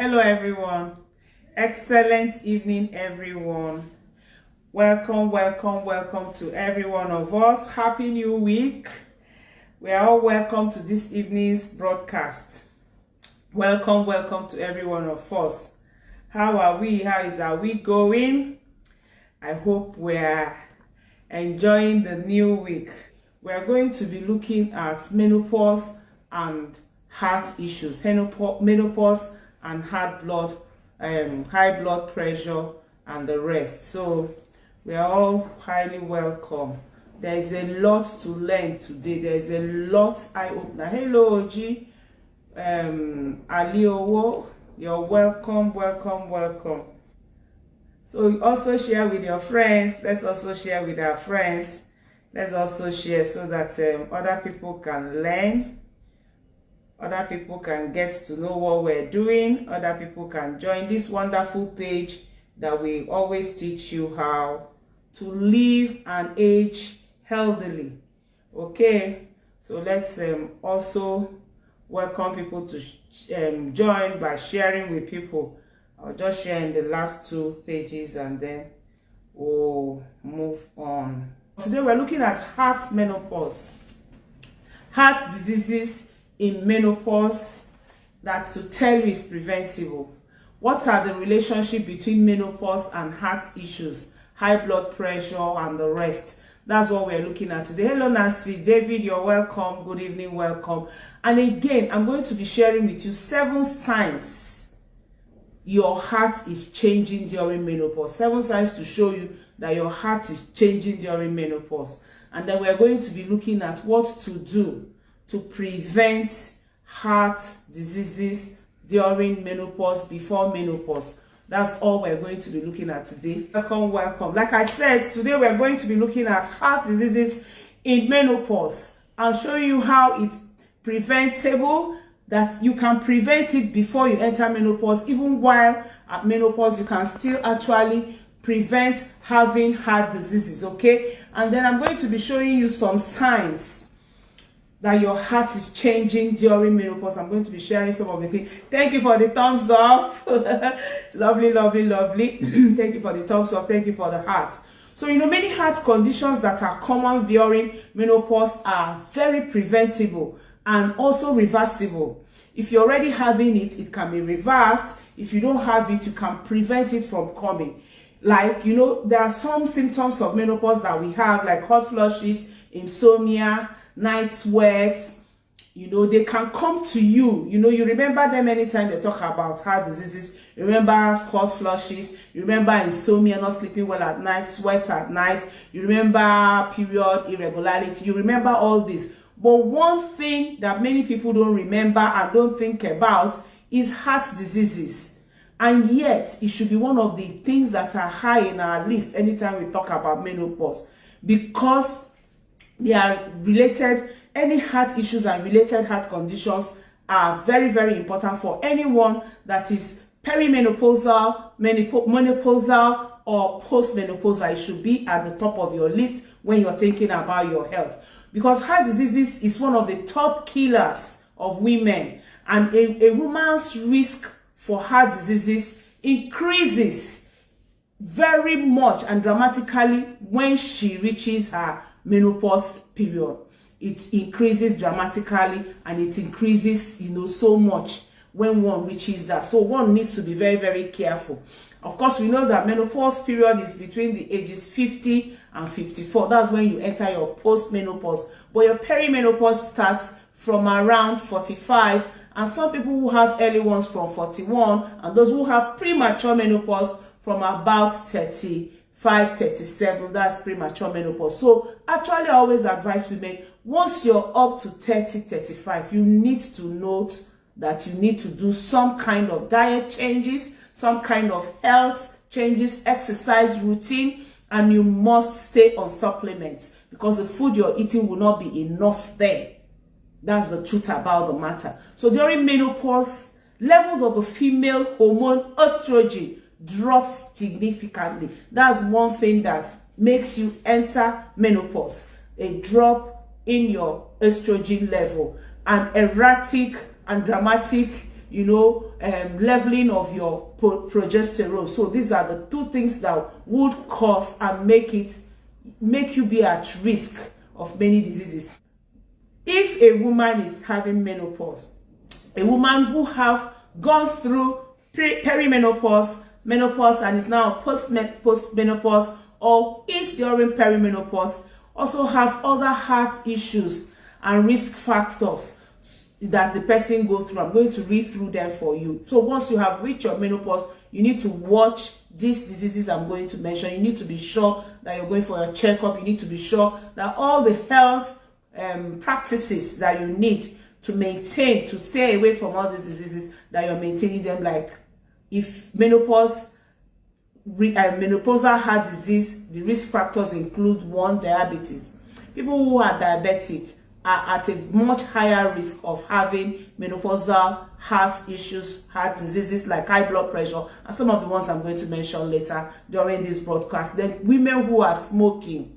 Hello everyone. Excellent evening everyone. Welcome to every one of us. Happy New Week. We are all welcome to this evening's broadcast. Welcome to every one of us. How are we? How is our week going? I hope we're enjoying the new week. We're going to be looking at menopause and heart issues. Menopause and high blood pressure and the rest. So we are all highly welcome. There is a lot to learn today. There is a lot eye-opener. Hello, Oji. Aliowo, you're welcome. So also share with your friends. Let's also share with our friends. Let's also share so that other people can learn. Other people can get to know what we're doing. Other people can join this wonderful page that we always teach you how to live and age healthily. Okay, so let's also welcome people to join by sharing with people. I'll just share in the last two pages and then we'll move on. Today we're looking at heart menopause, heart diseases in menopause that to tell you is preventable. What are the relationship between menopause and heart issues, high blood pressure and the rest? That's what we're looking at today. Hello Nancy, David, you're welcome. Good evening, welcome. And again, I'm going to be sharing with you 7 signs your heart is changing during menopause. 7 signs to show you that your heart is changing during menopause. And then we're going to be looking at what to do to prevent heart diseases during menopause, before menopause. That's all we're going to be looking at today. Welcome. Like I said, today we're going to be looking at heart diseases in menopause and show you how it's preventable, that you can prevent it before you enter menopause. Even while at menopause, you can still actually prevent having heart diseases, okay? And then I'm going to be showing you some signs that your heart is changing during menopause. I'm going to be sharing some of the things. Thank you for the thumbs up. Lovely. Thank you for the thumbs up. Thank you for the heart. So, many heart conditions that are common during menopause are very preventable and also reversible. If you're already having it, it can be reversed. If you don't have it, you can prevent it from coming. Like, there are some symptoms of menopause that we have, like hot flushes, insomnia, night sweats. They can come to you. You remember them anytime they talk about heart diseases. You remember hot flushes. You remember insomnia, not sleeping well at night, sweat at night. You remember period irregularity. You remember all this. But one thing that many people don't remember and don't think about is heart diseases. And yet, it should be one of the things that are high in our list anytime we talk about menopause, because they are related. Any heart issues and related heart conditions are very, very important for anyone that is perimenopausal, menopausal, or post-menopausal. It should be at the top of your list when you're thinking about your health, because heart diseases is one of the top killers of women, and a woman's risk for heart diseases increases very much and dramatically when she reaches her menopause period. It increases dramatically, and it increases so much when one reaches that. So one needs to be very, very careful. Of course, we know that menopause period is between the ages 50 and 54. That's when you enter your post-menopause. But your perimenopause starts from around 45, and some people who have early ones from 41, and those who have premature menopause from about 35, 37, that's premature menopause. So actually I always advise women, once you're up to 30, 35, you need to note that you need to do some kind of diet changes, some kind of health changes, exercise routine, and you must stay on supplements, because the food you're eating will not be enough then. That's the truth about the matter. So during menopause, levels of the female hormone estrogen drops significantly. That's one thing that makes you enter menopause. A drop in your estrogen level, and erratic and dramatic leveling of your progesterone. So these are the two things that would cause and make you be at risk of many diseases. If a woman is having menopause, a woman who have gone through perimenopause, menopause, and is now post-menopause, or is during perimenopause, also have other heart issues and risk factors that the person go through. I'm going to read through them for you. So once you have reached your menopause, you need to watch these diseases I'm going to mention. You need to be sure that you're going for a checkup. You need to be sure that all the health practices that you need to maintain, to stay away from all these diseases, that you're maintaining them. Like if menopausal heart disease, the risk factors include: 1, diabetes. People who are diabetic are at a much higher risk of having menopausal heart issues, heart diseases like high blood pressure, and some of the ones I'm going to mention later during this broadcast. Then women who are smoking,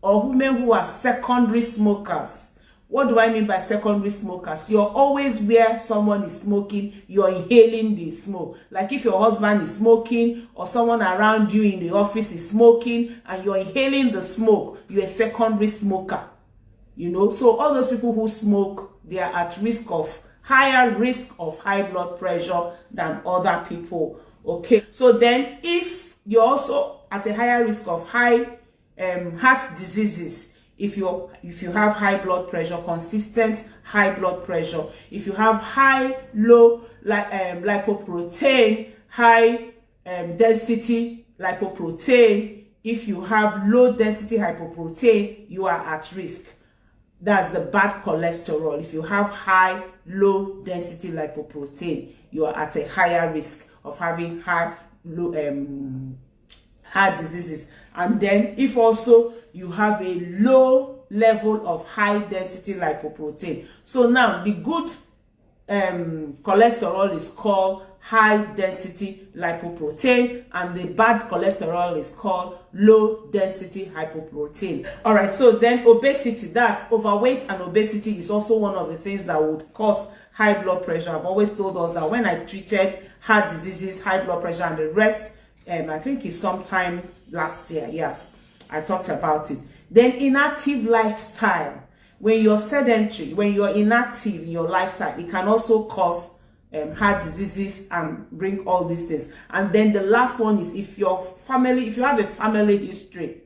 or women who are secondary smokers. What do I mean by secondary smokers? You're always where someone is smoking, you're inhaling the smoke. Like if your husband is smoking, or someone around you in the office is smoking, and you're inhaling the smoke, you're a secondary smoker. So all those people who smoke, they are at risk of higher risk of high blood pressure than other people. Okay, so then if you're also at a higher risk of high heart diseases, if you have high blood pressure, consistent high blood pressure, if you have low lipoprotein, high density lipoprotein, if you have low density hypoprotein, you are at risk. That's the bad cholesterol. If you have low density lipoprotein, you are at a higher risk of having heart diseases. And then if also you have a low level of high density lipoprotein. So now the good cholesterol is called high density lipoprotein, and the bad cholesterol is called low density hypoprotein. All right, so then obesity, that's overweight, and obesity is also one of the things that would cause high blood pressure. I've always told us that when I treated heart diseases, high blood pressure, and the rest, I think it's sometime last year, yes, I talked about it. Then inactive lifestyle. When you're sedentary, when you're inactive in your lifestyle, it can also cause heart diseases and bring all these things. And then the last one is if you have a family history,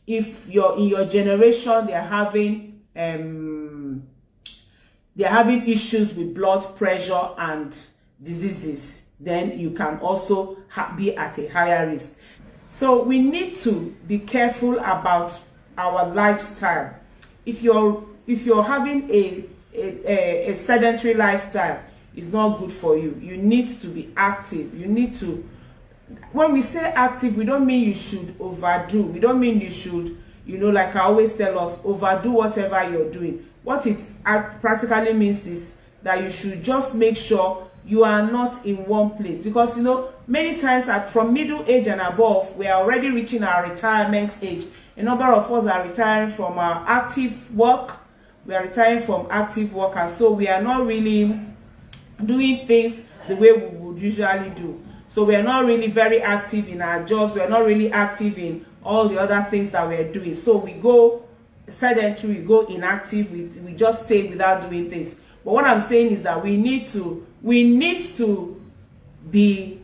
if you're in your generation, they're having issues with blood pressure and diseases, then you can also be at a higher risk. So we need to be careful about our lifestyle. If you're having a sedentary lifestyle, it's not good for you. You need to be active. You need to, when we say active, we don't mean you should overdo. We don't mean you should, like I always tell us, overdo whatever you're doing. What it practically means is that you should just make sure you are not in one place, because many times from middle age and above, we are already reaching our retirement age. A number of us are retiring from our active work. We are retiring from active work, and so we are not really doing things the way we would usually do. So we are not really very active in our jobs. We are not really active in all the other things that we are doing. So we go sedentary, we go inactive, we just stay without doing things. But what I'm saying is that we need to be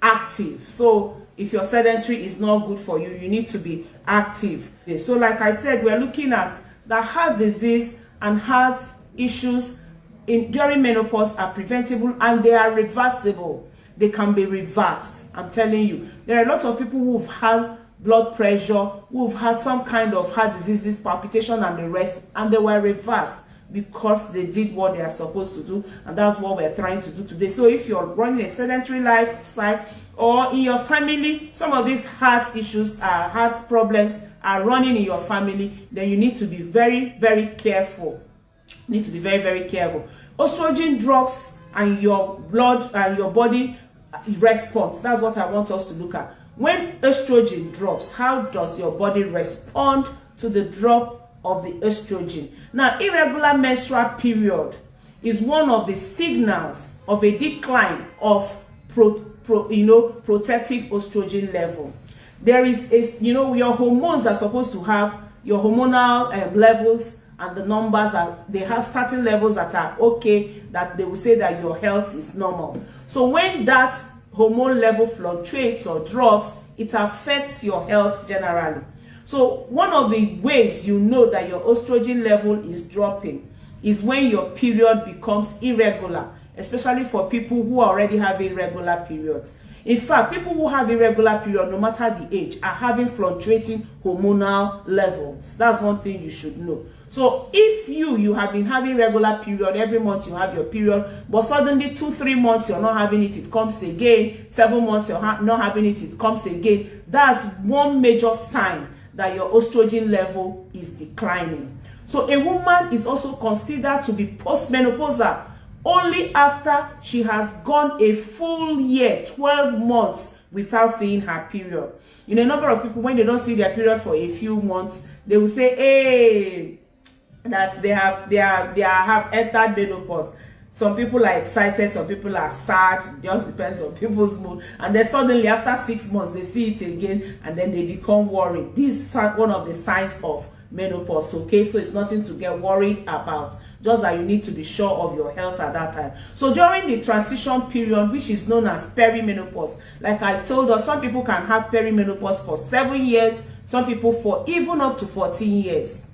active. So if you're sedentary, is not good for you. You need to be active. So like I said, we're looking at the heart disease and heart issues during menopause are preventable, and they are reversible. They can be reversed. I'm telling you, there are a lot of people who've had blood pressure, who've had some kind of heart diseases, palpitation and the rest, and they were reversed because they did what they are supposed to do. And that's what we're trying to do today. So if you're running a sedentary lifestyle, or in your family, some of these heart issues, heart problems are running in your family, then you need to be very, very careful. You need to be very, very careful. Estrogen drops and your blood and your body response. That's what I want us to look at. When estrogen drops, how does your body respond to the drop of the estrogen? Now, irregular menstrual period is one of the signals of a decline of protective estrogen level. There is a, your hormones are supposed to have your hormonal levels, and the numbers that they have certain levels that are okay, that they will say that your health is normal. So when that hormone level fluctuates or drops, it affects your health generally. So one of the ways you know that your estrogen level is dropping is when your period becomes irregular, especially for people who already have irregular periods. In fact, people who have irregular period, no matter the age, are having fluctuating hormonal levels. That's one thing you should know. So if you have been having regular period, every month you have your period, but suddenly 2-3 months you're not having it, it comes again. 7 months you're not having it, it comes again. That's one major sign that your estrogen level is declining. So a woman is also considered to be postmenopausal only after she has gone a full year, 12 months, without seeing her period. A number of people, when they don't see their period for a few months, they will say, hey, that they have entered menopause. Some people are excited, some people are sad. It just depends on people's mood. And then suddenly after 6 months they see it again, and then they become worried. This is one of the signs of menopause. Okay, so it's nothing to get worried about, just that you need to be sure of your health at that time. So during the transition period, which is known as perimenopause, like I told us, some people can have perimenopause for 7 years, some people for even up to 14 years.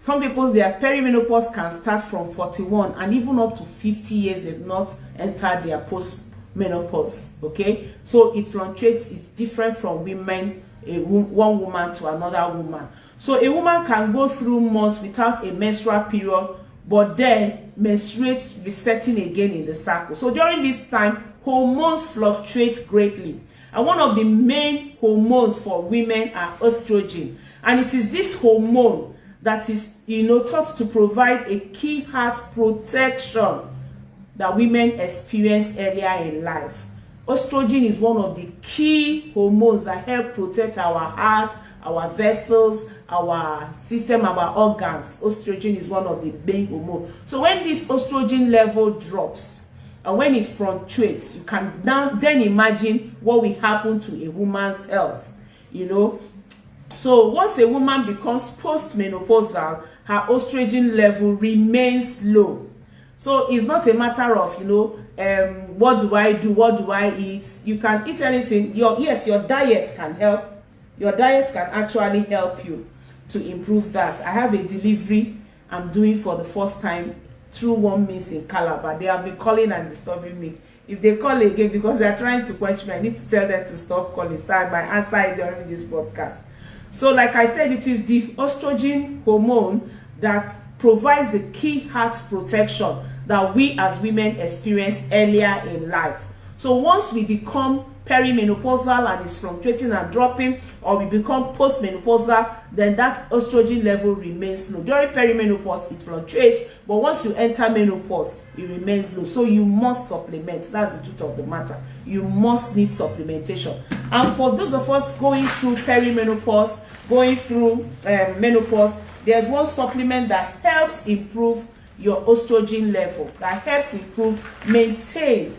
Some people, their perimenopause can start from 41 and even up to 50 years they've not entered their post-menopause. Okay, so it fluctuates. It's different from women, one woman to another woman. So a woman can go through months without a menstrual period, but then menstruates, resetting again in the cycle. So during this time, hormones fluctuate greatly, and one of the main hormones for women are estrogen, and it is this hormone that is thought to provide a key heart protection that women experience earlier in life. Estrogen is one of the key hormones that help protect our heart, our vessels, our system, our organs. Estrogen is one of the main hormones. So when this estrogen level drops and when it fluctuates, you can then imagine what will happen to a woman's health. So once a woman becomes postmenopausal, her estrogen level remains low. So it's not a matter of, what do I do? What do I eat? You can eat anything. Your diet can help. Your diet can actually help you to improve that. I have a delivery I'm doing for the first time through one means in Calabar. They have been calling and disturbing me. If they call again because they are trying to quench me, I need to tell them to stop calling. So I might answer it during this podcast. So like I said, it is the estrogen hormone that provides the key heart protection that we as women experience earlier in life. So once we become perimenopausal and it's fluctuating and dropping, or we become postmenopausal, then that estrogen level remains low. During perimenopause, it fluctuates, but once you enter menopause, it remains low. So you must supplement. That's the truth of the matter. You must need supplementation. And for those of us going through perimenopause, going through menopause, there's one supplement that helps improve your estrogen level, that helps maintain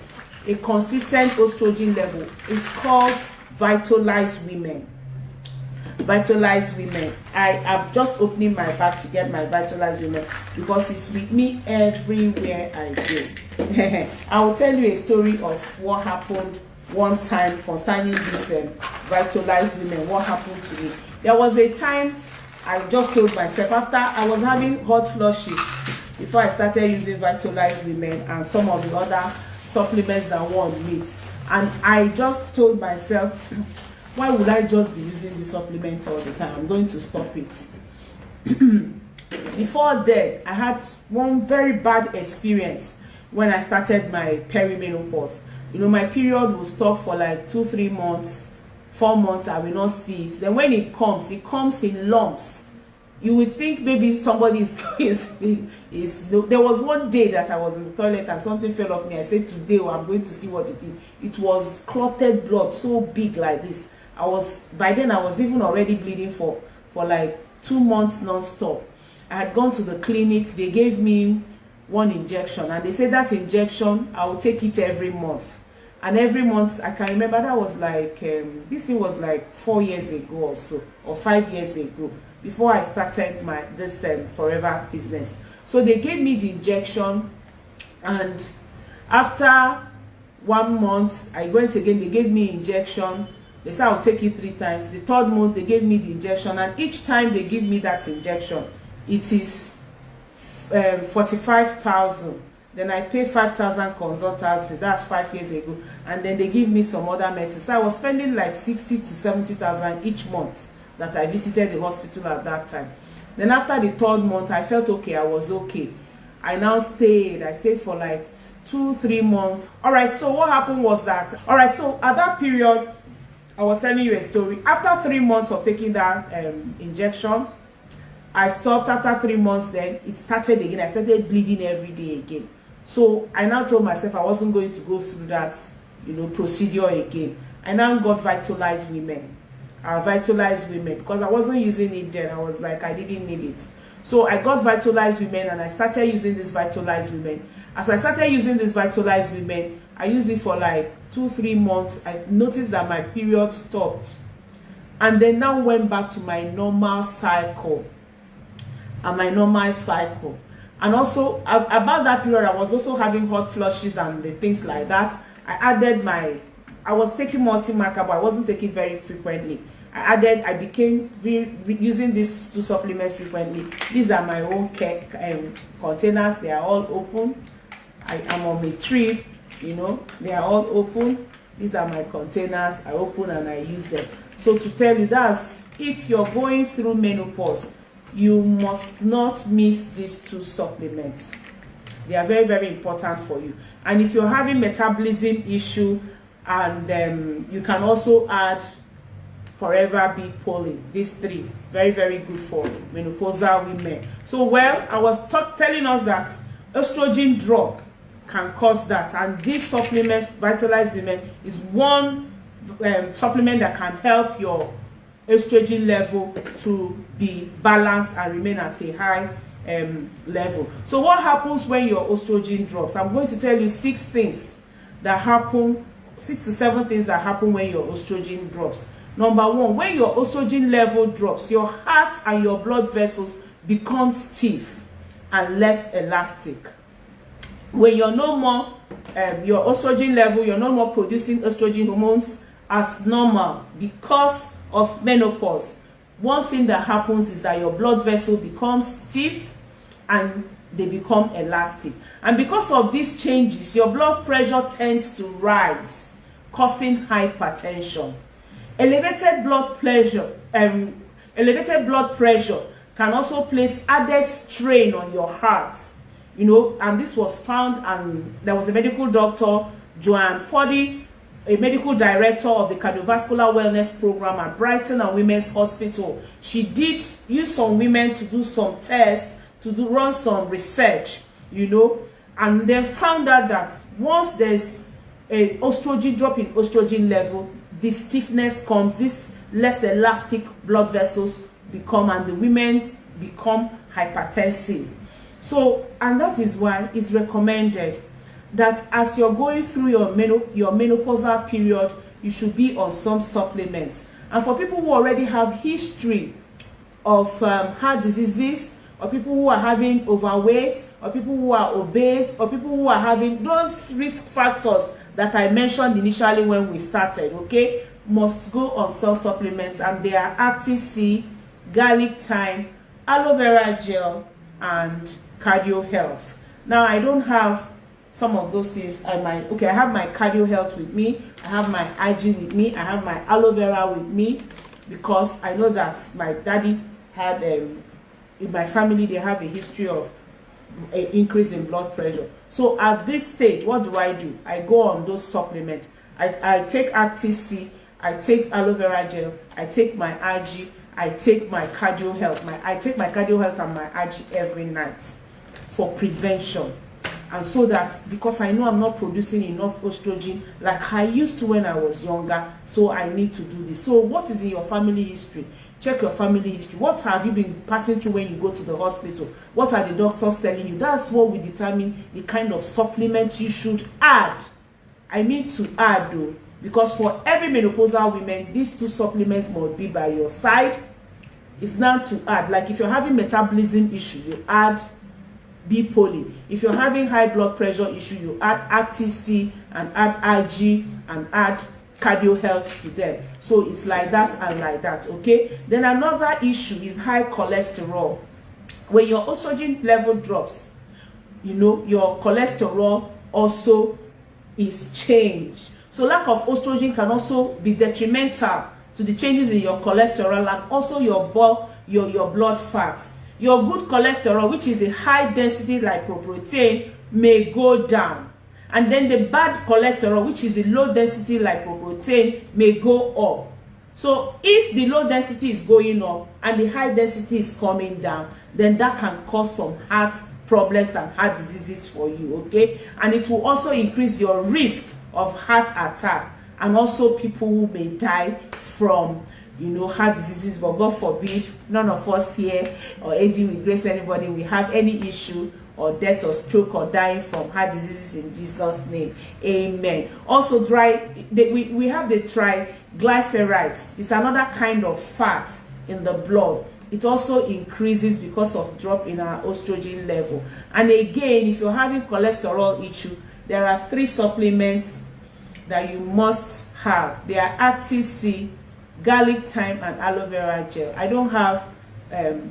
a consistent estrogen level. It's called Vitalize Women. Vitalize Women. I am just opening my bag to get my Vitalize Women because it's with me everywhere I go. I will tell you a story of what happened one time concerning this Vitalize Women. What happened to me? There was a time I just told myself, after I was having hot flushes before I started using Vitalize Women and some of the other supplements that one needs, and I just told myself, why would I just be using the supplement all the time? I'm going to stop it. Before then, I had one very bad experience when I started my perimenopause. My period will stop for like 2-3 months, 4 months. I will not see it. Then when it comes in lumps. You would think maybe somebody is there was one day that I was in the toilet and something fell off me. I said, today I'm going to see what it is. It was clotted blood, so big like this. By then I was even already bleeding for like 2 months non-stop. I had gone to the clinic. They gave me one injection, and they say that injection I will take it every month. And every month, I can remember that was like this thing was like 4 years ago or so, or 5 years ago, before I started this forever business. So they gave me the injection, and after 1 month I went again. They gave me injection. They said I'll take it 3 times. The 3rd month they gave me the injection, and each time they give me that injection, it is 45,000. Then I pay 5,000 consultancy. That's 5 years ago, and then they give me some other medicine. So I was spending like 60 to 70,000 each month that I visited the hospital at that time. Then after the 3rd month, I felt okay. I was okay. I now stayed. I stayed for like 2-3 months. All right. So what happened was that. All right. So at that period, I was telling you a story. After 3 months of taking that injection, I stopped. After 3 months, then it started again. I started bleeding every day again. So I now told myself I wasn't going to go through that, procedure again. I now got Vitalized Women. Vitalized Women, because I wasn't using it then. I was like, I didn't need it. So I got Vitalized Women, and I started using this Vitalized Women. As I started using this Vitalized Women, I used it for like 2-3 months. I noticed that my period stopped, and then now went back to my normal cycle. And also about that period, I was also having hot flushes and the things like that. I was taking multi-marker, but I wasn't taking very frequently. I became using these 2 supplements frequently. These are my own containers. They are all open. I am on a trip, they are all open. These are my containers. I open and I use them. So to tell you that if you're going through menopause, you must not miss these 2 supplements. They are very, very important for you. And if you're having metabolism issue, and you can also add Forever Big Polling. These 3, very, very good for menopausal women. So, well, I was telling us that estrogen drop can cause that, and this supplement, Vitalized Women, is one supplement that can help your estrogen level to be balanced and remain at a high level. So what happens when your estrogen drops? I'm going to tell you 6 things that happen, 6 to 7 things that happen when your estrogen drops. Number 1, when your estrogen level drops, your heart and your blood vessels become stiff and less elastic. When you're no more your estrogen level, you're no more producing estrogen hormones as normal because of menopause. One thing that happens is that your blood vessel becomes stiff and they become elastic. And because of these changes, your blood pressure tends to rise, causing hypertension. Elevated blood pressure can also place added strain on your heart. And this was found, and there was a medical doctor, Joanne Fordy, a medical director of the cardiovascular wellness program at Brighton and Women's Hospital. She did use some women to do some tests, to run some research, and then found out that once there's a estrogen drop in estrogen level, the stiffness comes, this less elastic blood vessels become, and the women become hypertensive. So, and that is why it's recommended that as you're going through your menopausal period, you should be on some supplements. And for people who already have history of heart diseases, or people who are having overweight, or people who are obese, or people who are having those risk factors that I mentioned initially when we started, okay, must go on some supplements, and they are Active C, garlic thyme, aloe vera gel, and cardio health. Now, I don't have some of those things. I have my cardio health with me, I have my IG with me, I have my aloe vera with me, because I know that my daddy had in my family, they have a history of an increase in blood pressure. So at this stage, what do? I go on those supplements. I take Active C, I take aloe vera gel, I take my IG, I take my cardio health. I take my cardio health and my IG every night for prevention. And so that, because I know I'm not producing enough estrogen like I used to when I was younger, so I need to do this. So what is in your family history? check your family history. What have you been passing through when you go to the hospital? What are the doctors telling you? That's what will determine the kind of supplement you should add. I mean to add though, because for every menopausal women, these two supplements must be by your side. It's not to add. Like if you're having metabolism issue, you add B-poly. If you're having high blood pressure issue, you add Acti-C and add IG and add cardio health to them. So it's like that and like that, okay? Then another issue is high cholesterol. When your estrogen level drops, you know, your cholesterol also is changed. So lack of estrogen can also be detrimental to the changes in your cholesterol and also your blood fats. Your good cholesterol, which is a high density lipoprotein, may go down. And then the bad cholesterol, which is the low density lipoprotein, may go up. So if the low density is going up and the high density is coming down, then that can cause some heart problems and heart diseases for you, okay? And it will also increase your risk of heart attack, and also people who may die from, you know, heart diseases. But God forbid, none of us here or Aging with Grace anybody will have any issue or death or stroke or dying from heart diseases in Jesus' name. Amen. Also we have the triglycerides. It's another kind of fat in the blood. It also increases because of drop in our estrogen level. And again, if you're having cholesterol issue, there are 3 supplements that you must have. They are Acti-C, garlic thyme, and aloe vera gel. I don't have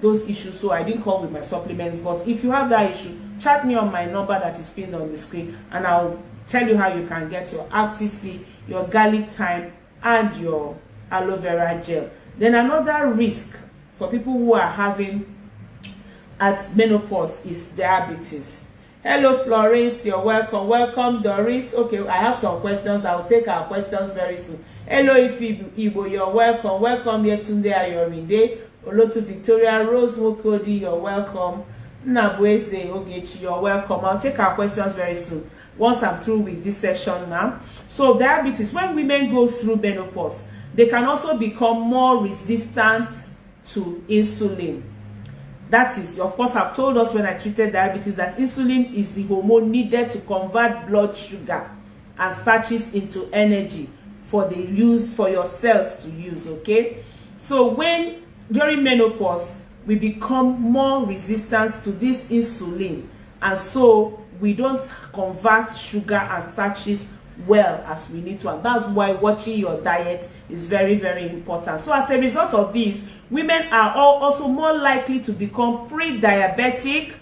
those issues, so I didn't come with my supplements. But if you have that issue, chat me on my number that is pinned on the screen, and I'll tell you how you can get your Acti-C, your garlic thyme, and your aloe vera gel. Then another risk for people who are having at menopause is diabetes. Hello Florence, you're welcome. Welcome Doris. Okay, I have some questions. I'll take our questions very soon. Hello Ibo, you're welcome. Welcome Yetunde Ayorinde. Olotu Victoria, Rose Mokodi, you're welcome. Nabweze Ogechi, you're welcome. I'll take our questions very soon once I'm through with this session now. So diabetes, when women go through menopause, they can also become more resistant to insulin. That is, of course, I've told us when I treated diabetes that insulin is the hormone needed to convert blood sugar and starches into energy for the use, for your cells to use, okay? So when during menopause, we become more resistant to this insulin, and so we don't convert sugar and starches well as we need to, and that's why watching your diet is very, very important. So as a result of this, women are also more likely to become pre-diabetic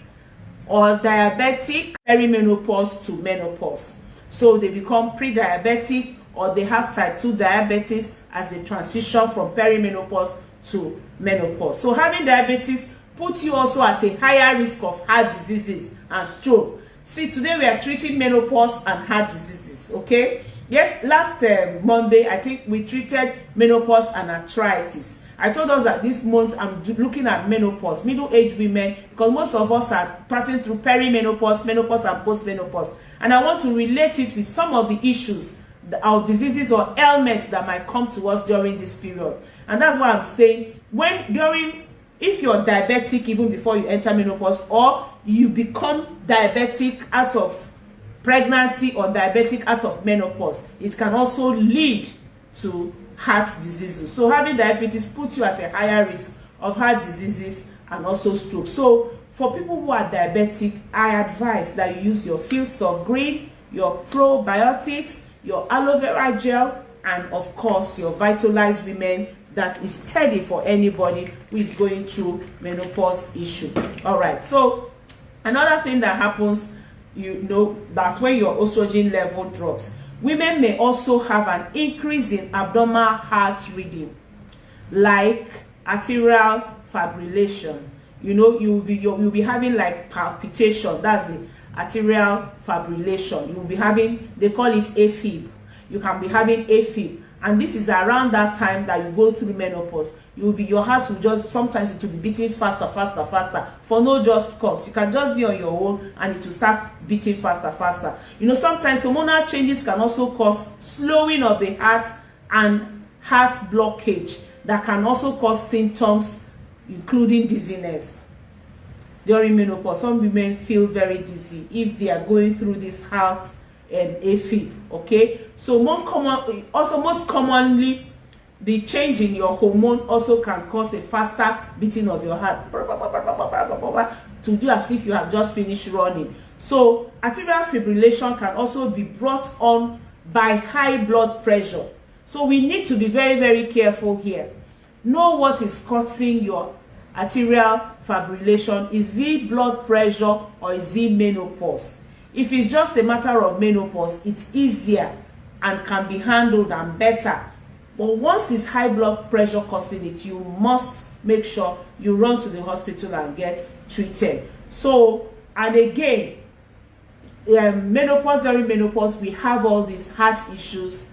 or diabetic perimenopause to menopause. So they become pre-diabetic or they have type 2 diabetes as they transition from perimenopause to menopause. So having diabetes puts you also at a higher risk of heart diseases and stroke. See, today we are treating menopause and heart diseases, okay? Yes, last Monday, I think we treated menopause and arthritis. I told us that this month I'm looking at menopause, middle-aged women, because most of us are passing through perimenopause, menopause, and post-menopause. And I want to relate it with some of the issues of diseases or ailments that might come to us during this period. And that's why I'm saying, if you're diabetic even before you enter menopause, or you become diabetic out of pregnancy or diabetic out of menopause, it can also lead to heart diseases. So having diabetes puts you at a higher risk of heart diseases and also stroke. So for people who are diabetic, I advise that you use your Fields of Green, your probiotics, your aloe vera gel, and of course your Vitalized Women that is steady for anybody who is going through menopause issue. All right, so another thing that happens, you know, that when your estrogen level drops, women may also have an increase in abnormal heart rhythm, like arterial fibrillation. You know, you'll be having like palpitation. That's the arterial fibrillation. You'll be having, they call it AFib. You can be having AFib. And this is around that time that you go through menopause. Your heart will just, sometimes it will be beating faster for no just cause. You can just be on your own and it will start beating faster. You know, sometimes hormonal changes can also cause slowing of the heart and heart blockage that can also cause symptoms including dizziness. During menopause, some women feel very dizzy if they are going through this heart AFib. Okay, so most commonly, the change in your hormone also can cause a faster beating of your heart, to do as if you have just finished running. So arterial fibrillation can also be brought on by high blood pressure. So we need to be very, very careful here. Know what is causing your arterial fibrillation. Is it blood pressure or is it menopause? If it's just a matter of menopause, it's easier and can be handled and better. But once it's high blood pressure causing it, you must make sure you run to the hospital and get treated. So, and again, menopause, during menopause, we have all these heart issues,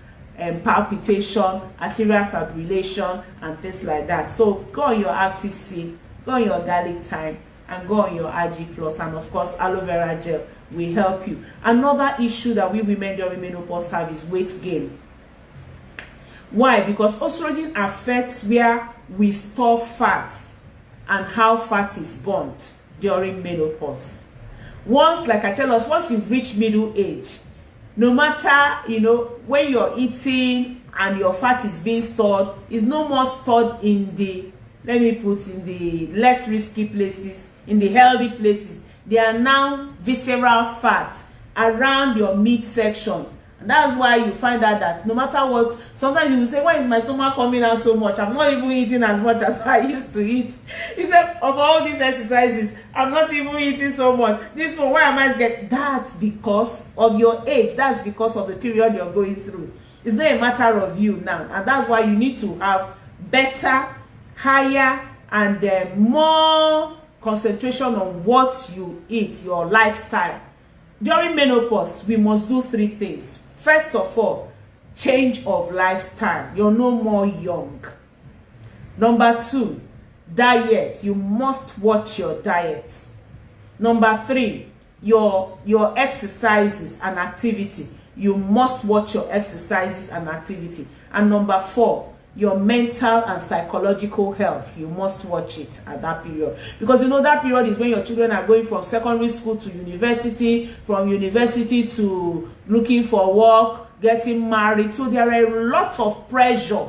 palpitation, arterial fibrillation, and things like that. So go on your Active C, go on your garlic thyme, and go on your RG Plus, and of course aloe vera gel will help you. Another issue that we women during menopause have is weight gain. Why? Because estrogen affects where we store fats and how fat is burnt during menopause. Once, like I tell us, once you've reached middle age, no matter, when you're eating and your fat is being stored, it's no more stored in the, in the less risky places, in the healthy places. They are now visceral fats around your midsection. And that's why you find out that no matter what, sometimes you will say, why is my stomach coming out so much? I'm not even eating as much as I used to eat. He said, of all these exercises, I'm not even eating so much. This one, why am I getting? That's because of your age. That's because of the period you're going through. It's not a matter of you now. And that's why you need to have better, higher, and more concentration on what you eat, your lifestyle. During menopause, we must do 3 things. First of all, change of lifestyle. You're no more young. Number 2, diet. You must watch your diet. Number 3, your exercises and activity. You must watch your exercises and activity. And number 4, your mental and psychological health. You must watch it at that period, because that period is when your children are going from secondary school to university, from university to looking for work, getting married. So there are a lot of pressure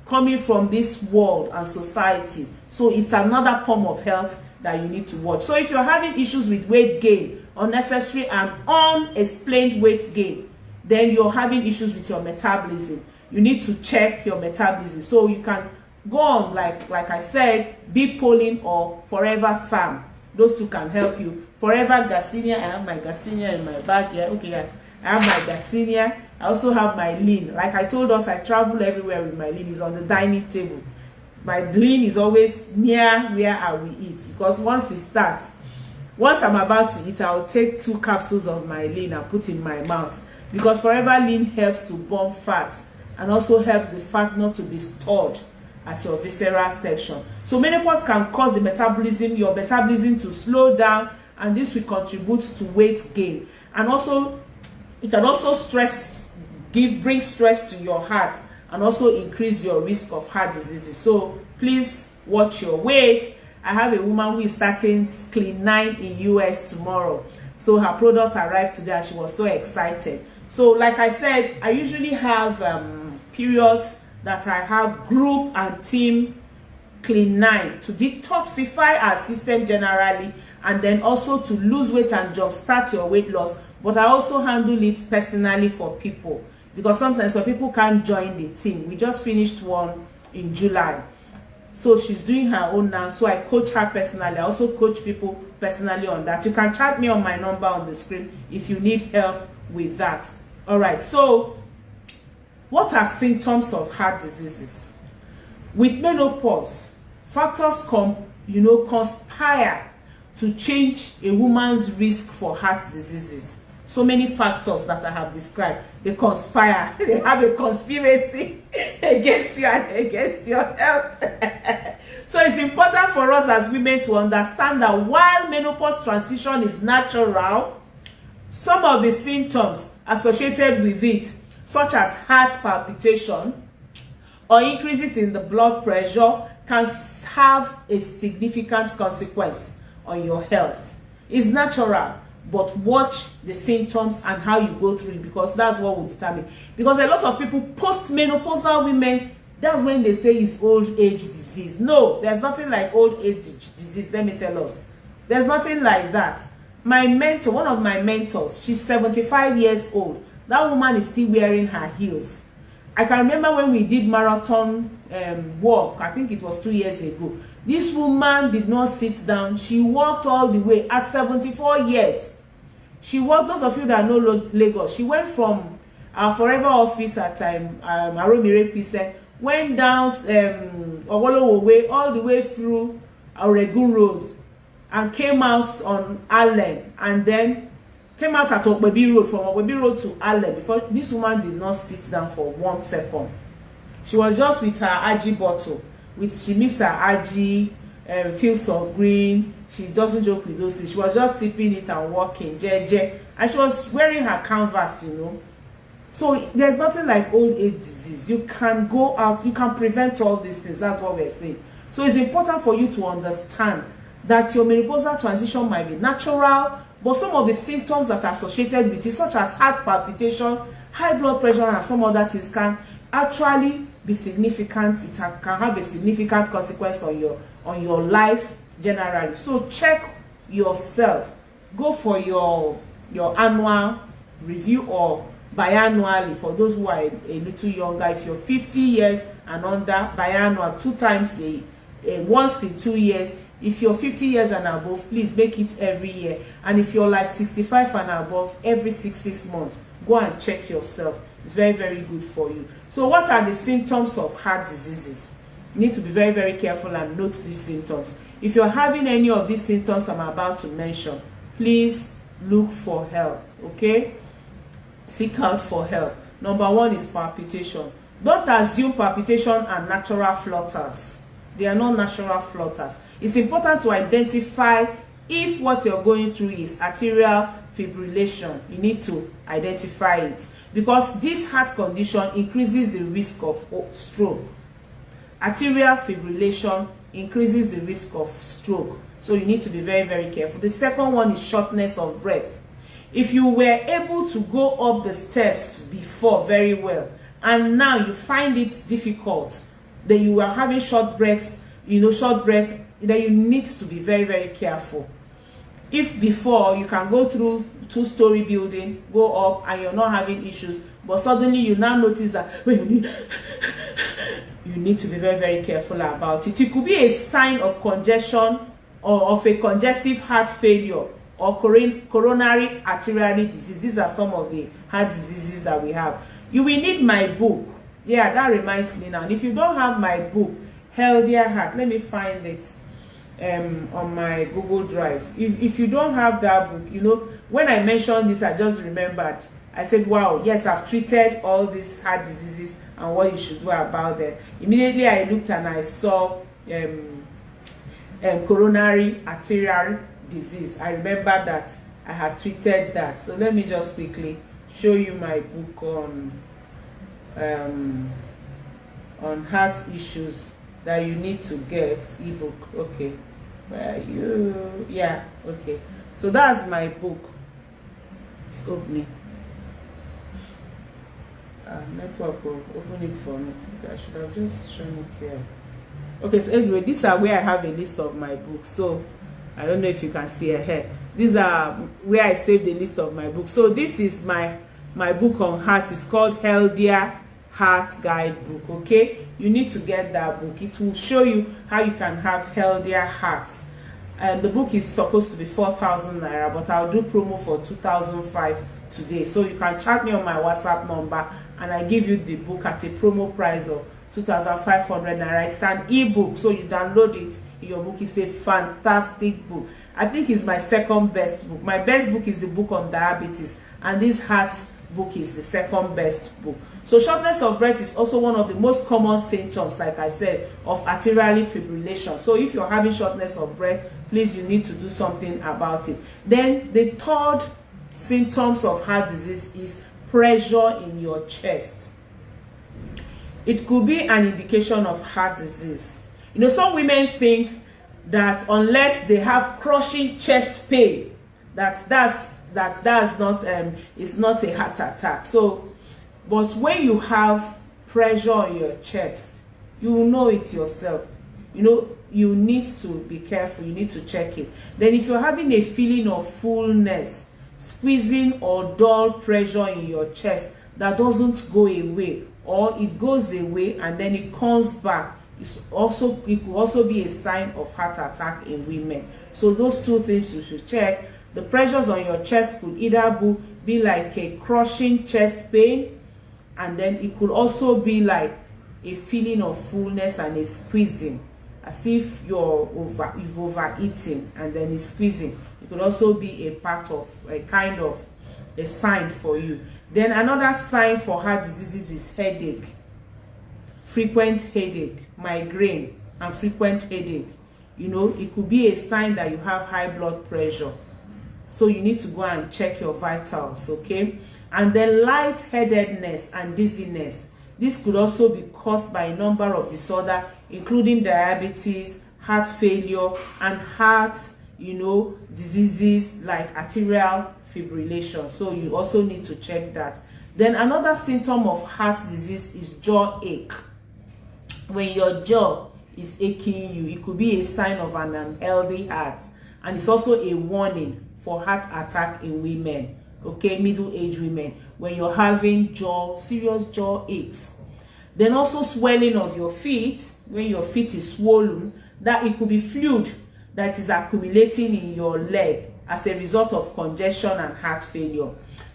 coming from this world and society. So it's another form of health that you need to watch. So if you're having issues with weight gain, unnecessary and unexplained weight gain, then you're having issues with your metabolism. You need to check your metabolism. So you can go on, like I said, Be Polling or Forever Farm. Those two can help you. Forever Garcinia, I have my Garcinia in my bag here. Okay, I have my Garcinia. I also have my lean. Like I told us, I travel everywhere with my lean. It's on the dining table. My lean is always near where I will eat, because once I'm about to eat, I'll take 2 capsules of my lean and put in my mouth, because Forever Lean helps to burn fat and also helps the fat not to be stored at your visceral section. So menopause can cause your metabolism to slow down, and this will contribute to weight gain. And also, it can also bring stress to your heart and also increase your risk of heart diseases. So please watch your weight. I have a woman who is starting Clean 9 in US tomorrow. So her product arrived today and she was so excited. So like I said, I usually have periods that I have group and team Clean 9 to detoxify our system generally, and then also to lose weight and jumpstart your weight loss. But I also handle it personally for people, because sometimes some people can't join the team. We just finished one in July. So she's doing her own now. So I coach her personally. I also coach people personally on that. You can chat me on my number on the screen if you need help with that. All right. So what are symptoms of heart diseases? With menopause, factors conspire to change a woman's risk for heart diseases. So many factors that I have described, they conspire. They have a conspiracy against you and against your health. So it's important for us as women to understand that while menopause transition is natural, some of the symptoms associated with it, such as heart palpitation, or increases in the blood pressure can have a significant consequence on your health. It's natural, but watch the symptoms and how you go through it, because that's what will determine. Because a lot of people, post-menopausal women, that's when they say it's old age disease. No, there's nothing like old age disease. Let me tell us, there's nothing like that. My mentor, one of my mentors, she's 75 years old. That woman is still wearing her heels. I can remember when we did marathon walk, I think it was 2 years ago. This woman did not sit down. She walked all the way at 74 years. She walked, those of you that know Lagos, she went from our forever office at Aromire Pise, went down Owolowo way all the way through Oregun Road and came out on Allen, and then came out at Okpebi Road, from Okpebi Road to Allen. Before, this woman did not sit down for 1 second. She was just with her Aji bottle. She mixed her Aji, fields of green. She doesn't joke with those things. She was just sipping it and walking, jeje. And she was wearing her canvas, you know. So there's nothing like old age disease. You can go out, you can prevent all these things. That's what we're saying. So it's important for you to understand that your menopausal transition might be natural, but some of the symptoms that are associated with it, such as heart palpitation, high blood pressure, and some other things, can actually be significant. It can have a significant consequence on your life generally. So check yourself. Go for your annual review, or biannually for those who are a little younger. If you're 50 years and under, biannual, 2 times once in 2 years. If you're 50 years and above, please make it every year. And if you're like 65 and above, every 6 months, go and check yourself. It's very, very good for you. So what are the symptoms of heart diseases? You need to be very, very careful and note these symptoms. If you're having any of these symptoms I'm about to mention, please look for help, okay? Seek out for help. Number 1 is palpitation. Don't assume palpitation are natural flutters. They are not natural flutters. It's important to identify if what you're going through is arterial fibrillation. You need to identify it, because this heart condition increases the risk of stroke. Arterial fibrillation increases the risk of stroke. So you need to be very, very careful. The second one is shortness of breath. If you were able to go up the steps before very well, and now you find it difficult, then you are having short breaks, then you need to be very, very careful. If before you can go through 2-story building, go up, and you're not having issues, but suddenly you now notice that when you need to be very, very careful about it. It could be a sign of congestion or of a congestive heart failure or coronary artery disease. These are some of the heart diseases that we have. You will need my book. Yeah, that reminds me now. And if you don't have my book, Healthier Heart, let me find it on my Google Drive. If you don't have that book, when I mentioned this, I just remembered. I said, wow, yes, I've treated all these heart diseases and what you should do about them. Immediately I looked and I saw coronary arterial disease. I remember that I had treated that. So let me just quickly show you my book on heart issues that you need to get. Ebook. Okay, where are you? Yeah, okay, so that's my book. It's opening. Network will open it for me. I should have just shown it here. Okay, so anyway, these are where I have a list of my books. So I don't know if you can see here. These are where I saved the list of my books. So this is my book on heart. It's called Healthier Heart Guidebook. Okay, you need to get that book. It will show you how you can have healthier hearts. And the book is supposed to be 4,000 naira, but I'll do promo for 2,500 today. So you can chat me on my WhatsApp number, and I give you the book at a promo price of 2,500 naira. It's an ebook, so you download it in your book. It's a fantastic book. I think it's my second best book. My best book is the book on diabetes, and this heart book is the second best book. So shortness of breath is also one of the most common symptoms, like I said, of arterial fibrillation. So if you're having shortness of breath, please, you need to do something about it. Then the third symptoms of heart disease is pressure in your chest. it could be an indication of heart disease. You know, some women think that unless they have crushing chest pain, that's not it's not a heart attack. So, but when you have pressure on your chest, you will know it yourself. You know, you need to be careful. You need to check it. Then if you're having a feeling of fullness, squeezing or dull pressure in your chest that doesn't go away, or it goes away and then it comes back, it could also be a sign of heart attack in women. So those two things you should check. The pressures on your chest could either be like a crushing chest pain, and then it could also be like a feeling of fullness and a squeezing, as if you've overeaten and then it's squeezing. It could also be a part of a kind of a sign for you. Then another sign for heart diseases is headache, frequent headache, migraine, and frequent headache. You know, it could be a sign that you have high blood pressure. So you need to go and check your vitals, okay? And then lightheadedness and dizziness. This could also be caused by a number of disorders, including diabetes, heart failure, and heart, you know, diseases like arterial fibrillation. So you also need to check that. Then another symptom of heart disease is jaw ache. When your jaw is aching you, it could be a sign of an unhealthy heart, and it's also a warning for heart attack in women, okay, middle-aged women, when you're having serious jaw aches. Then also swelling of your feet, when your feet is swollen, that it could be fluid that is accumulating in your leg as a result of congestion and heart failure.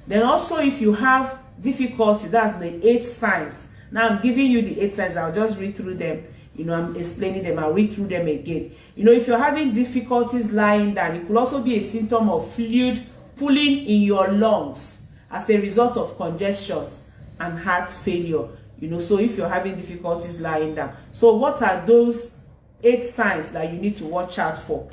Then also if you have difficulty, that's the 8 signs. Now I'm giving you the 8 signs. I'll just read through them. You know, I'm explaining them. I'll read through them again. You know, if you're having difficulties lying down, it could also be a symptom of fluid pulling in your lungs as a result of congestions and heart failure. You know, so if you're having difficulties lying down. So what are those 8 signs that you need to watch out for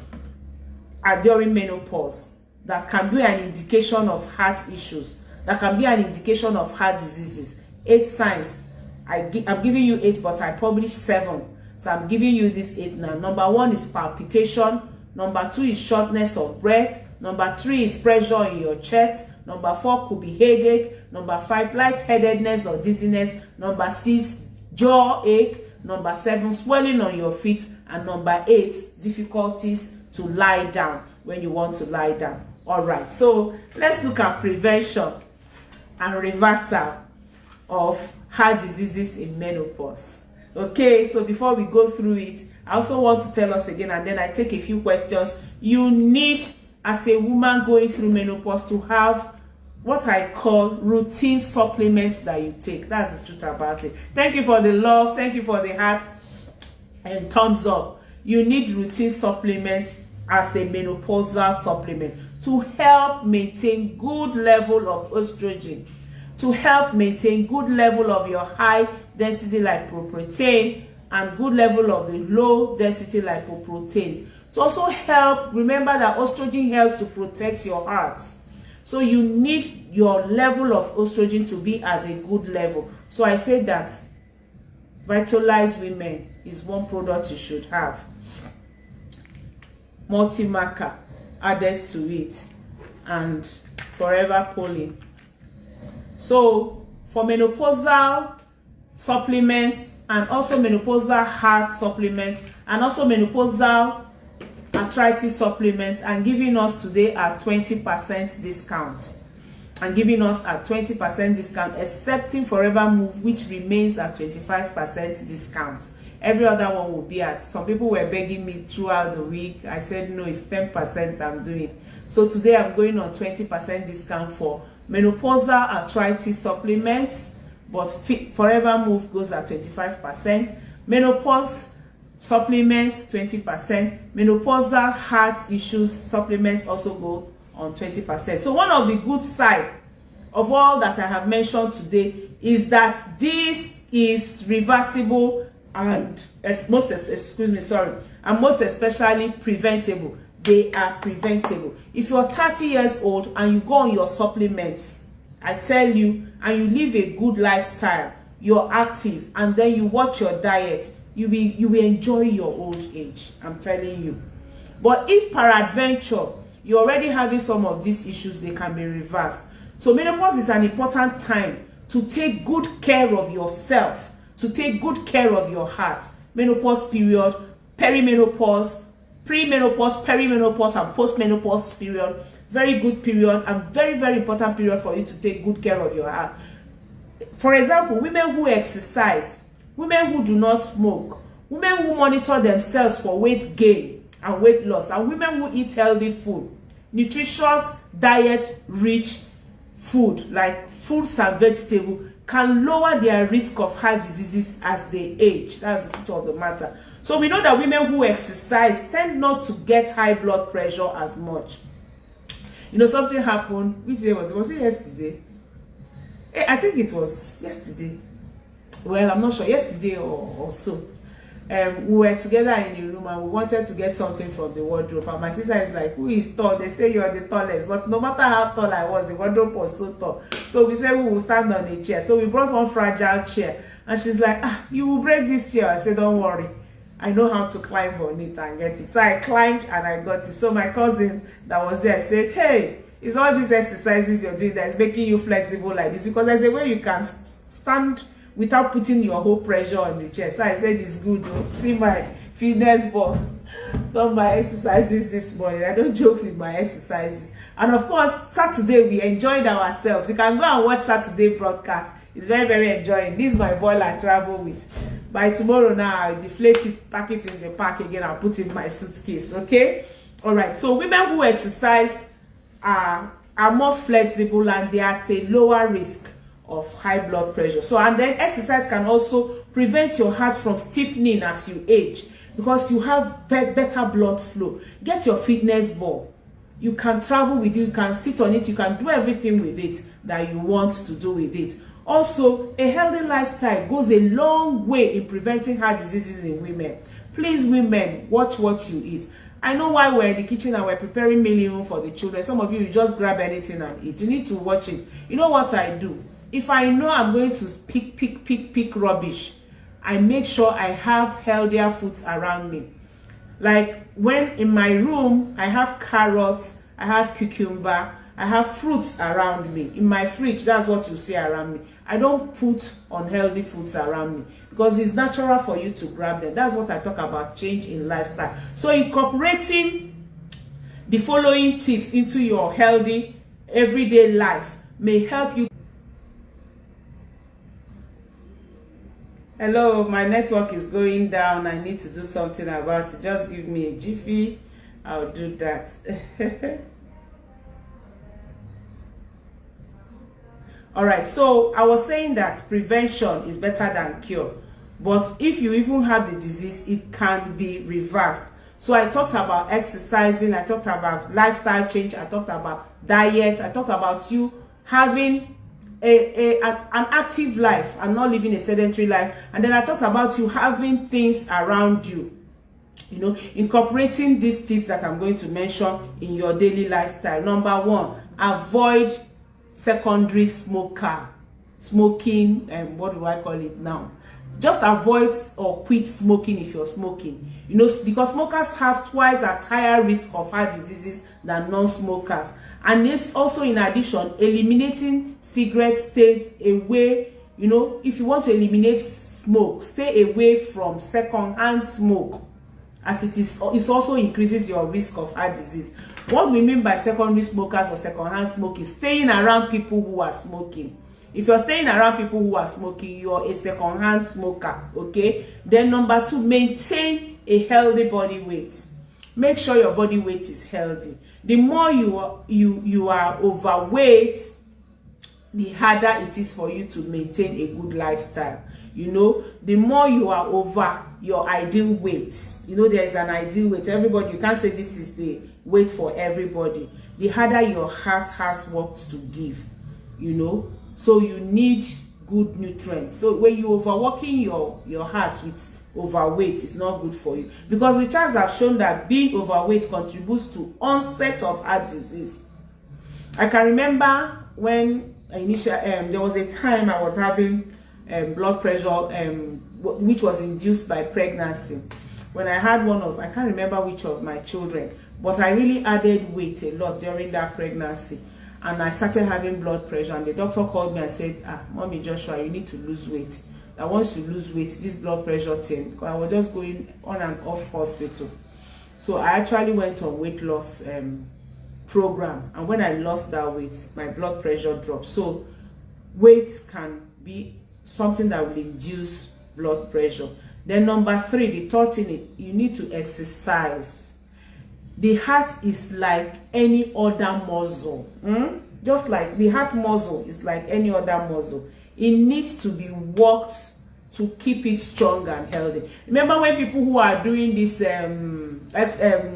during menopause that can be an indication of heart issues, that can be an indication of heart diseases? 8 signs. I'm giving you 8, but I published 7. So I'm giving you this 8 now. Number 1 is palpitation. Number 2 is shortness of breath. Number 3 is pressure in your chest. Number 4 could be headache. Number 5, lightheadedness or dizziness. Number 6, jaw ache. Number 7, swelling on your feet. And number 8, difficulties to lie down when you want to lie down. All right, so let's look at prevention and reversal of heart diseases in menopause. Okay, so before we go through it, I also want to tell us again, and then I take a few questions. You need, as a woman going through menopause, to have what I call routine supplements that you take. That's the truth about it. Thank you for the love. Thank you for the hearts and thumbs up. You need routine supplements as a menopausal supplement to help maintain good level of estrogen, to help maintain good level of your high density lipoprotein and good level of the low density lipoprotein. To also help, remember that estrogen helps to protect your heart. So you need your level of estrogen to be at a good level. So I say that Vitalized Women is one product you should have. Multi-marker added to it, and Forever Polling. So for menopausal supplements and also menopausal heart supplements and also menopausal arthritis supplements, and giving us today at 20% discount. And giving us at 20% discount, excepting Forever Move, which remains at 25% discount. Every other one will be at. Some people were begging me throughout the week. I said no, it's 10% I'm doing. So today I'm going on 20% discount for menopausal arthritis supplements, but Forever Move goes at 25%. Menopause supplements 20%. Menopausal heart issues supplements also go on 20%. So one of the good side of all that I have mentioned today is that this is reversible and most especially preventable. They are preventable. If you're 30 years old and you go on your supplements, I tell you, and you live a good lifestyle, you're active, and then you watch your diet, you will enjoy your old age. I'm telling you. But if peradventure you're already having some of these issues, they can be reversed. So menopause is an important time to take good care of yourself, to take good care of your heart. Menopause period, perimenopause, premenopause, perimenopause, and post-menopause period. Very good period and very, very important period for you to take good care of your heart. For example, women who exercise, women who do not smoke, women who monitor themselves for weight gain and weight loss, and women who eat healthy food, nutritious diet rich food like fruits and vegetables, can lower their risk of heart diseases as they age. That's the truth of the matter. So we know that women who exercise tend not to get high blood pressure as much. You know, something happened. Which day was it yesterday? I think it was yesterday. Well, I'm not sure. Yesterday or so. We were together in a room and we wanted to get something from the wardrobe. And my sister is like, who is tall? They say you are the tallest. But no matter how tall I was, the wardrobe was so tall. So we said we will stand on a chair. So we brought one fragile chair. And she's like, you will break this chair. I said, don't worry. I know how to climb on it and get it. So I climbed and I got it. So my cousin that was there said, hey, it's all these exercises you're doing that is making you flexible like this. Because there's a way you can stand without putting your whole pressure on the chair. So I said, it's good. See my fitness ball. Done my exercises this morning. I don't joke with my exercises. And of course, Saturday we enjoyed ourselves. You can go and watch Saturday broadcast. It's very, very enjoying. This is my ball I travel with. By tomorrow now, I'll deflate it, pack it in the pack again, and put it in my suitcase. Okay? All right. So women who exercise are more flexible and they are at a lower risk of high blood pressure. So, and then exercise can also prevent your heart from stiffening as you age, because you have better blood flow. Get your fitness ball. You can travel with it, you can sit on it, you can do everything with it that you want to do with it. Also, a healthy lifestyle goes a long way in preventing heart diseases in women. Please, women, watch what you eat. I know why we're in the kitchen and we're preparing meal for the children. Some of you just grab anything and eat. You need to watch it. You know what I do? If I know I'm going to pick rubbish, I make sure I have healthier foods around me. Like when in my room, I have carrots, I have cucumber, I have fruits around me. In my fridge, that's what you see around me. I don't put unhealthy foods around me because it's natural for you to grab them. That's what I talk about, change in lifestyle. So incorporating the following tips into your healthy everyday life may help you. Hello, my network is going down. I need to do something about it. Just give me a jiffy. I'll do that. All right, so I was saying that prevention is better than cure. But if you even have the disease, it can be reversed. So I talked about exercising, I talked about lifestyle change, I talked about diet, I talked about you having an active life and not living a sedentary life. And then I talked about you having things around you, you know, incorporating these tips that I'm going to mention in your daily lifestyle. Number one, avoid secondary smoking, and what do I call it now? Just avoid or quit smoking if you're smoking. You know, because smokers have twice as higher risk of heart diseases than non-smokers. And this also, in addition, eliminating cigarettes stays away. You know, if you want to eliminate smoke, stay away from second-hand smoke, as it also increases your risk of heart disease. What we mean by secondary smokers or second-hand smoke is staying around people who are smoking. If you're staying around people who are smoking, you're a second-hand smoker, okay? Then number two, maintain a healthy body weight. Make sure your body weight is healthy. The more you are overweight, the harder it is for you to maintain a good lifestyle. You know, the more you are over your ideal weight, you know, there is an ideal weight. Everybody, you can't say this is the weight for everybody. The harder your heart has work to give, you know. So you need good nutrients. So when you're overworking your heart with overweight, it's not good for you. Because research have shown that being overweight contributes to onset of heart disease. I can remember when there was a time I was having blood pressure which was induced by pregnancy. When I had one of, I can't remember which of my children, but I really added weight a lot during that pregnancy, and I started having blood pressure, and the doctor called me and said, Mommy Joshua, you need to lose weight. That once you lose weight, this blood pressure thing, because I was just going on and off hospital. So I actually went on weight loss program, and when I lost that weight, my blood pressure dropped. So weight can be something that will induce blood pressure. Then number 3, the third thing, you need to exercise. The heart is like any other muscle. Just like the heart muscle is like any other muscle. It needs to be worked to keep it strong and healthy. Remember when people who are doing this,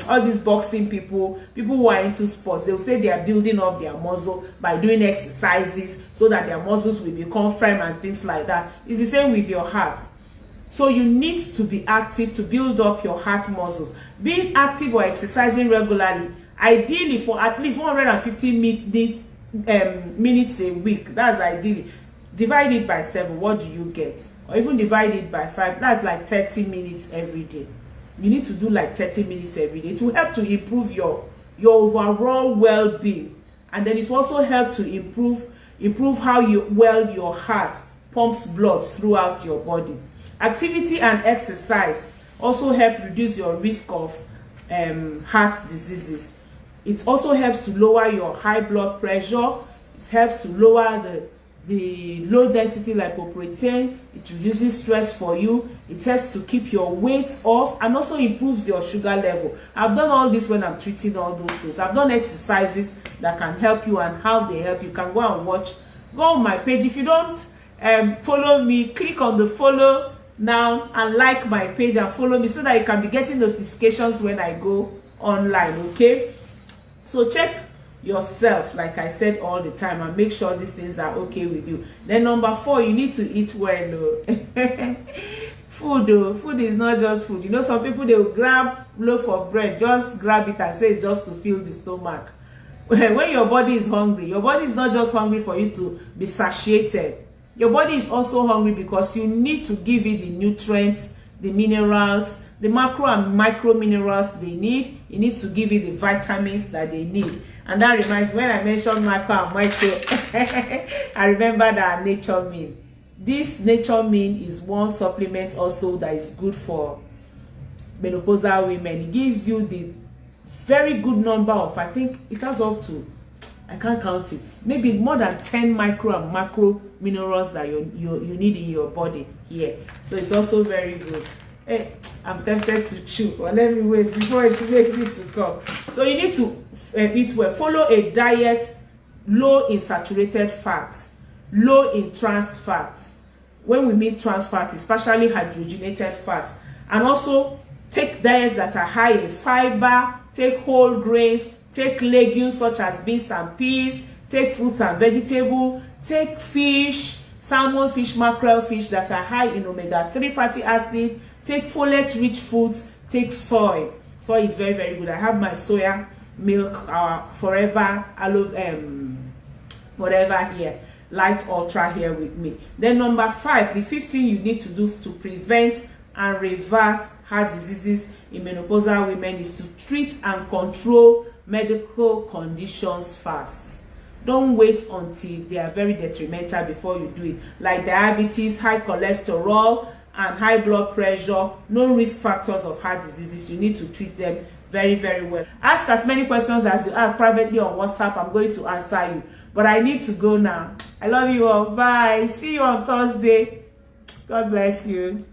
all these boxing people who are into sports, they'll say they are building up their muscle by doing exercises so that their muscles will become firm and things like that. It's the same with your heart. So you need to be active to build up your heart muscles. Being active or exercising regularly, ideally for at least 150 minutes a week, that's ideally. Divide it by 7, what do you get? Or even divide it by 5, that's like 30 minutes every day. You need to do like 30 minutes every day to help to improve your overall well-being. And then it also helps to improve how your heart pumps blood throughout your body. Activity and exercise also help reduce your risk of heart diseases. It also helps to lower your high blood pressure. It helps to lower the low density lipoprotein. It reduces stress for you. It helps to keep your weight off and also improves your sugar level. I've done all this when I'm treating all those things. I've done exercises that can help you, and how they help you can go and watch. Go on my page. If you don't follow me, click on the follow now and like my page and follow me so that you can be getting notifications when I go online. Okay, so check yourself, like I said all the time, and make sure these things are okay with you. Then number 4, you need to eat well. Food is not just food. You know, some people, they will grab loaf of bread, just grab it and say it's just to fill the stomach. When your body is hungry, your body is not just hungry for you to be satiated. Your body is also hungry because you need to give it the nutrients, the minerals, the macro and micro minerals they need. You need to give it the vitamins that they need. And that reminds me, when I mentioned macro and micro, I remember that nature mean. This nature mean is one supplement also that is good for menopausal women. It gives you the very good number of, I think it has up to, I can't count it, maybe more than 10 micro and macro minerals that you need in your body here. So it's also very good. Hey, I'm tempted to chew, but let me wait before it makes me to come. So you need to eat well. Follow a diet low in saturated fats, low in trans fats. When we mean trans fats, especially hydrogenated fats. And also take diets that are high in fiber, take whole grains, take legumes such as beans and peas, take fruits and vegetables, take fish, salmon, fish, mackerel, fish that are high in omega-3 fatty acid, take folate-rich foods, take soy. Soy is very, very good. I have my soya milk, forever aloe, whatever here, light ultra here with me. Then number 5, the 5th thing you need to do to prevent and reverse heart diseases in menopausal women is to treat and control medical conditions fast. Don't wait until they are very detrimental before you do it, like diabetes, high cholesterol, and high blood pressure. No risk factors of heart diseases. You need to treat them very, very well. Ask as many questions as you ask privately on WhatsApp. I'm going to answer you, but I need to go now. I love you all. Bye. See you on Thursday. God bless you.